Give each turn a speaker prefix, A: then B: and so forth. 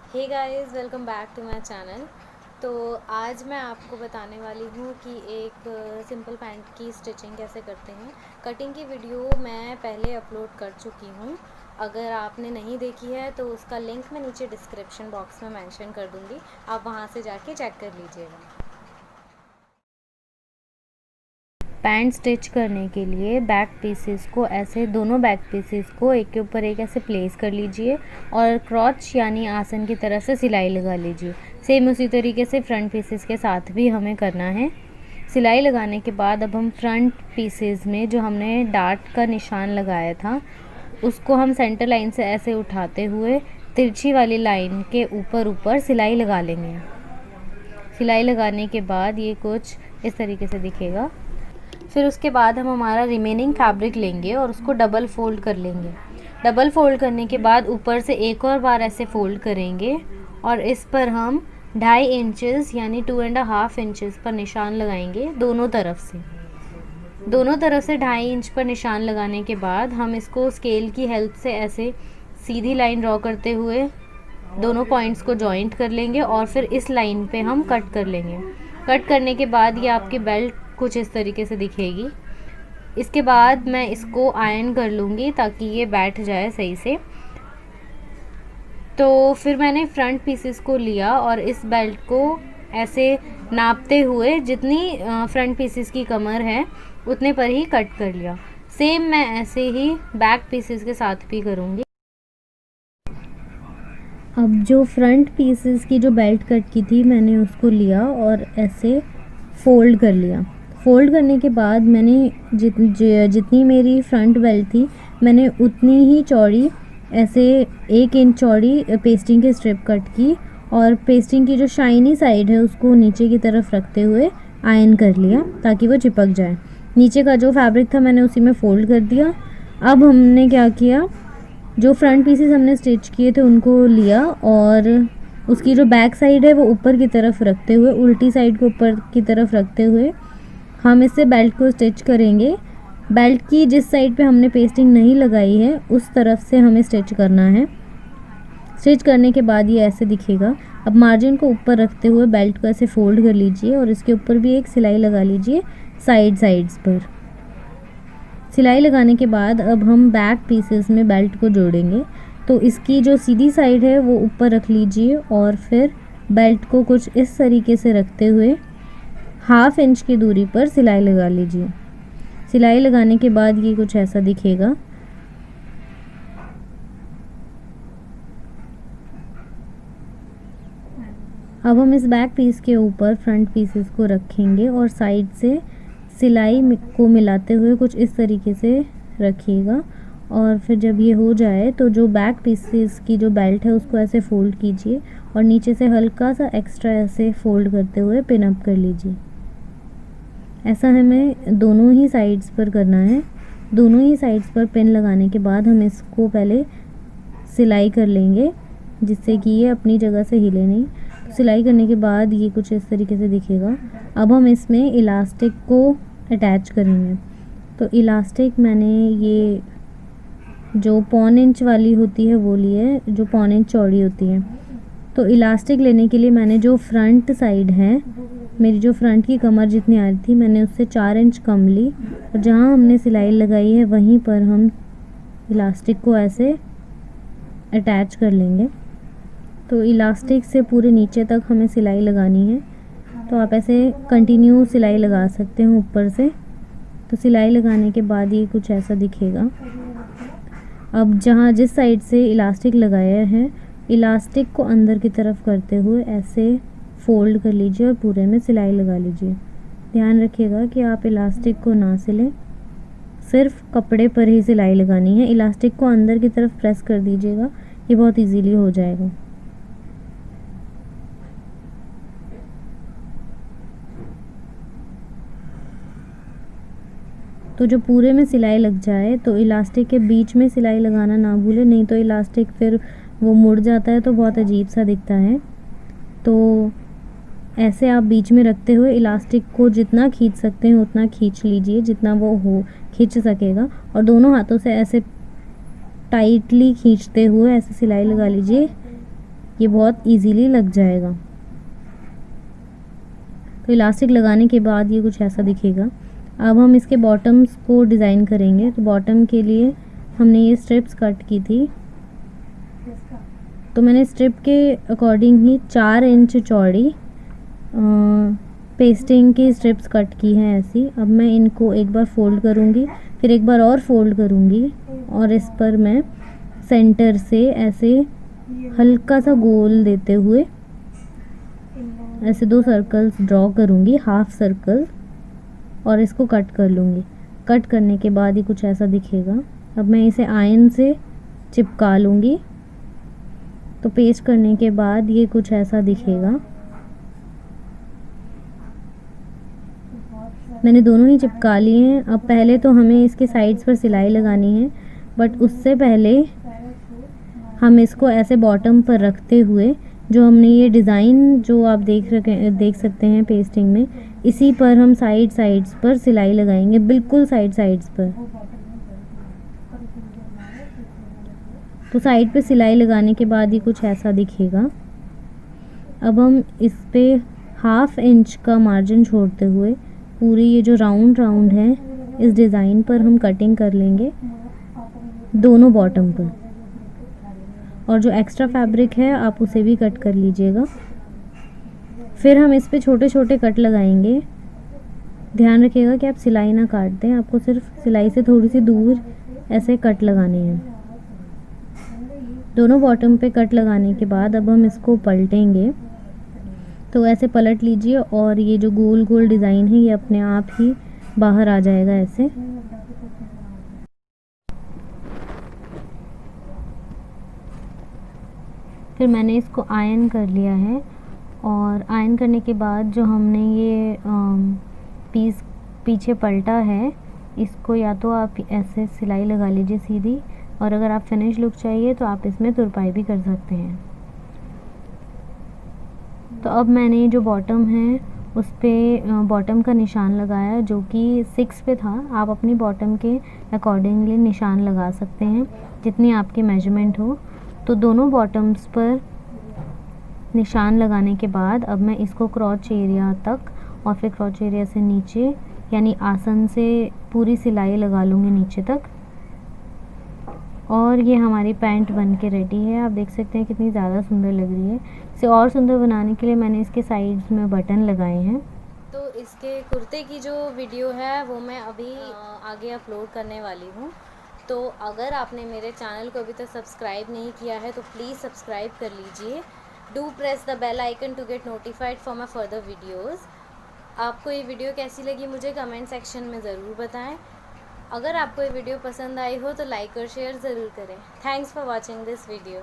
A: Hey guys, welcome back to my channel. तो आज मैं आपको बताने वाली हूँ कि एक सिंपल पैंट की स्टिचिंग कैसे करते हैं। कटिंग की वीडियो मैं पहले अपलोड कर चुकी हूँ। अगर आपने नहीं देखी है तो उसका लिंक मैं नीचे डिस्क्रिप्शन बॉक्स में मेंशन कर दूँगी, आप वहाँ से जाके चेक कर लीजिएगा। पैंट स्टिच करने के लिए बैक पीसेस को ऐसे दोनों बैक पीसेस को एक के ऊपर एक ऐसे प्लेस कर लीजिए और क्रॉच यानी आसन की तरह से सिलाई लगा लीजिए। सेम उसी तरीके से फ्रंट पीसेस के साथ भी हमें करना है। सिलाई लगाने के बाद अब हम फ्रंट पीसेस में जो हमने डार्ट का निशान लगाया था उसको हम सेंटर लाइन से ऐसे उठाते हुए तिरछी वाली लाइन के ऊपर ऊपर सिलाई लगा लेंगे। सिलाई लगाने के बाद ये कुछ इस तरीके से दिखेगा। फिर उसके बाद हम हमारा रिमेनिंग फैब्रिक लेंगे और उसको डबल फोल्ड कर लेंगे। डबल फोल्ड करने के बाद ऊपर से एक और बार ऐसे फोल्ड करेंगे और इस पर हम 2.5 इंचेस यानी 2.5 इंचेस पर निशान लगाएंगे दोनों तरफ से। दोनों तरफ से 2.5 इंच पर निशान लगाने के बाद हम इसको स्केल की हेल्प से ऐसे सीधी लाइन ड्रॉ करते हुए दोनों पॉइंट्स को जॉइंट कर लेंगे और फिर इस लाइन पे हम कट कर लेंगे। कट करने के बाद ये आपकी बेल्ट कुछ इस तरीके से दिखेगी। इसके बाद मैं इसको आयरन कर लूँगी ताकि ये बैठ जाए सही से। तो फिर मैंने फ्रंट पीसेस को लिया और इस बेल्ट को ऐसे नापते हुए जितनी फ्रंट पीसेस की कमर है उतने पर ही कट कर लिया। सेम मैं ऐसे ही बैक पीसेस के साथ भी करूँगी। अब जो फ्रंट पीसेस की जो बेल्ट कट की थी मैंने उसको लिया और ऐसे फ़ोल्ड कर लिया। फ़ोल्ड करने के बाद मैंने जितनी मेरी फ्रंट बेल्ट थी मैंने उतनी ही चौड़ी ऐसे 1 इंच चौड़ी पेस्टिंग की स्ट्रिप कट की और पेस्टिंग की जो शाइनी साइड है उसको नीचे की तरफ रखते हुए आयरन कर लिया ताकि वो चिपक जाए। नीचे का जो फैब्रिक था मैंने उसी में फ़ोल्ड कर दिया। अब हमने क्या किया, जो फ्रंट पीसेस हमने स्टिच किए थे उनको लिया और उसकी जो बैक साइड है वो ऊपर की तरफ रखते हुए, उल्टी साइड को ऊपर की तरफ रखते हुए हम इससे बेल्ट को स्टिच करेंगे। बेल्ट की जिस साइड पे हमने पेस्टिंग नहीं लगाई है उस तरफ से हमें स्टिच करना है। स्टिच करने के बाद ये ऐसे दिखेगा। अब मार्जिन को ऊपर रखते हुए बेल्ट को ऐसे फोल्ड कर लीजिए और इसके ऊपर भी एक सिलाई लगा लीजिए साइड्स पर। सिलाई लगाने के बाद अब हम बैक पीसेस में बेल्ट को जोड़ेंगे। तो इसकी जो सीधी साइड है वो ऊपर रख लीजिए और फिर बेल्ट को कुछ इस तरीके से रखते हुए 1/2 इंच की दूरी पर सिलाई लगा लीजिए। सिलाई लगाने के बाद ये कुछ ऐसा दिखेगा। अब हम इस बैक पीस के ऊपर फ्रंट पीसेस को रखेंगे और साइड से सिलाई को मिलाते हुए कुछ इस तरीके से रखिएगा और फिर जब ये हो जाए तो जो बैक पीसेस की जो बेल्ट है उसको ऐसे फ़ोल्ड कीजिए और नीचे से हल्का सा एक्स्ट्रा ऐसे फ़ोल्ड करते हुए पिन अप कर लीजिए। ऐसा हमें दोनों ही साइड्स पर करना है। दोनों ही साइड्स पर पिन लगाने के बाद हम इसको पहले सिलाई कर लेंगे जिससे कि ये अपनी जगह से हिले नहीं। तो सिलाई करने के बाद ये कुछ इस तरीके से दिखेगा। अब हम इसमें इलास्टिक को अटैच करेंगे। तो इलास्टिक मैंने ये जो 1/4 इंच वाली होती है वो ली है, जो 1/4 इंच चौड़ी होती है। तो इलास्टिक लेने के लिए मैंने जो फ्रंट साइड है, मेरी जो फ्रंट की कमर जितनी आ रही थी मैंने उससे 4 इंच कम ली और जहाँ हमने सिलाई लगाई है वहीं पर हम इलास्टिक को ऐसे अटैच कर लेंगे। तो इलास्टिक से पूरे नीचे तक हमें सिलाई लगानी है। तो आप ऐसे कंटिन्यू सिलाई लगा सकते हो ऊपर से। तो सिलाई लगाने के बाद ये कुछ ऐसा दिखेगा। अब जहाँ जिस साइड से इलास्टिक लगाया है इलास्टिक को अंदर की तरफ करते हुए ऐसे फ़ोल्ड कर लीजिए और पूरे में सिलाई लगा लीजिए। ध्यान रखिएगा कि आप इलास्टिक को ना सिलें, सिर्फ कपड़े पर ही सिलाई लगानी है। इलास्टिक को अंदर की तरफ प्रेस कर दीजिएगा, ये बहुत इजीली हो जाएगा। तो जो पूरे में सिलाई लग जाए तो इलास्टिक के बीच में सिलाई लगाना ना भूलें, नहीं तो इलास्टिक फिर वो मुड़ जाता है तो बहुत अजीब सा दिखता है। तो ऐसे आप बीच में रखते हुए इलास्टिक को जितना खींच सकते हैं उतना खींच लीजिए जितना वो हो खींच सकेगा और दोनों हाथों से ऐसे टाइटली खींचते हुए ऐसे सिलाई लगा लीजिए ये बहुत इजीली लग जाएगा। तो इलास्टिक लगाने के बाद ये कुछ ऐसा दिखेगा। अब हम इसके बॉटम्स को डिज़ाइन करेंगे। तो बॉटम के लिए हमने ये स्ट्रिप्स कट की थी, तो मैंने स्ट्रिप के अकॉर्डिंग ही 4 इंच चौड़ी पेस्टिंग की स्ट्रिप्स कट की हैं ऐसी। अब मैं इनको एक बार फोल्ड करूँगी, फिर एक बार और फोल्ड करूँगी, और इस पर मैं सेंटर से ऐसे हल्का सा गोल देते हुए ऐसे 2 सर्कल्स ड्रॉ करूँगी, हाफ सर्कल, और इसको कट कर लूँगी। कट करने के बाद ये कुछ ऐसा दिखेगा। अब मैं इसे आयरन से चिपका लूँगी। तो पेस्ट करने के बाद ये कुछ ऐसा दिखेगा। मैंने दोनों ही चिपका लिए हैं। अब पहले तो हमें इसके साइड्स पर सिलाई लगानी है, बट उससे पहले हम इसको ऐसे बॉटम पर रखते हुए जो हमने ये डिज़ाइन जो आप देख सकते हैं पेस्टिंग में, इसी पर हम साइड्स पर सिलाई लगाएंगे, बिल्कुल साइड्स पर। तो साइड पे सिलाई लगाने के बाद ये कुछ ऐसा दिखेगा। अब हम इस पे 1/2 इंच का मार्जिन छोड़ते हुए पूरी ये जो राउंड है इस डिज़ाइन पर हम कटिंग कर लेंगे दोनों बॉटम पर, और जो एक्स्ट्रा फैब्रिक है आप उसे भी कट कर लीजिएगा। फिर हम इस पे छोटे छोटे कट लगाएंगे। ध्यान रखिएगा कि आप सिलाई ना काट दें, आपको सिर्फ सिलाई से थोड़ी सी दूर ऐसे कट लगाने हैं। दोनों बॉटम पे कट लगाने के बाद अब हम इसको पलटेंगे। तो ऐसे पलट लीजिए और ये जो गोल गोल डिज़ाइन है ये अपने आप ही बाहर आ जाएगा ऐसे। फिर मैंने इसको आयरन कर लिया है, और आयरन करने के बाद जो हमने ये पीस पीछे पलटा है, इसको या तो आप ऐसे सिलाई लगा लीजिए सीधी, और अगर आप फिनिश लुक चाहिए तो आप इसमें तुरपाई भी कर सकते हैं। तो अब मैंने जो बॉटम है उस पर बॉटम का निशान लगाया जो कि 6 पे था। आप अपनी बॉटम के अकॉर्डिंगली निशान लगा सकते हैं जितनी आपकी मेजरमेंट हो। तो दोनों बॉटम्स पर निशान लगाने के बाद अब मैं इसको क्रॉच एरिया तक और फिर क्रॉच एरिया से नीचे यानी आसन से पूरी सिलाई लगा लूँगी नीचे तक, और ये हमारी पैंट बन के रेडी है। आप देख सकते हैं कितनी ज़्यादा सुंदर लग रही है। इसे और सुंदर बनाने के लिए मैंने इसके साइड्स में बटन लगाए हैं।
B: तो इसके कुर्ते की जो वीडियो है वो मैं अभी आगे अपलोड करने वाली हूँ। तो अगर आपने मेरे चैनल को अभी तक सब्सक्राइब नहीं किया है तो प्लीज़ सब्सक्राइब कर लीजिए। Do press the bell icon to get notified for my further videos. आपको ये वीडियो कैसी लगी मुझे कमेंट सेक्शन में ज़रूर बताएं। अगर आपको ये वीडियो पसंद आई हो तो लाइक और शेयर ज़रूर करें। Thanks for watching this video.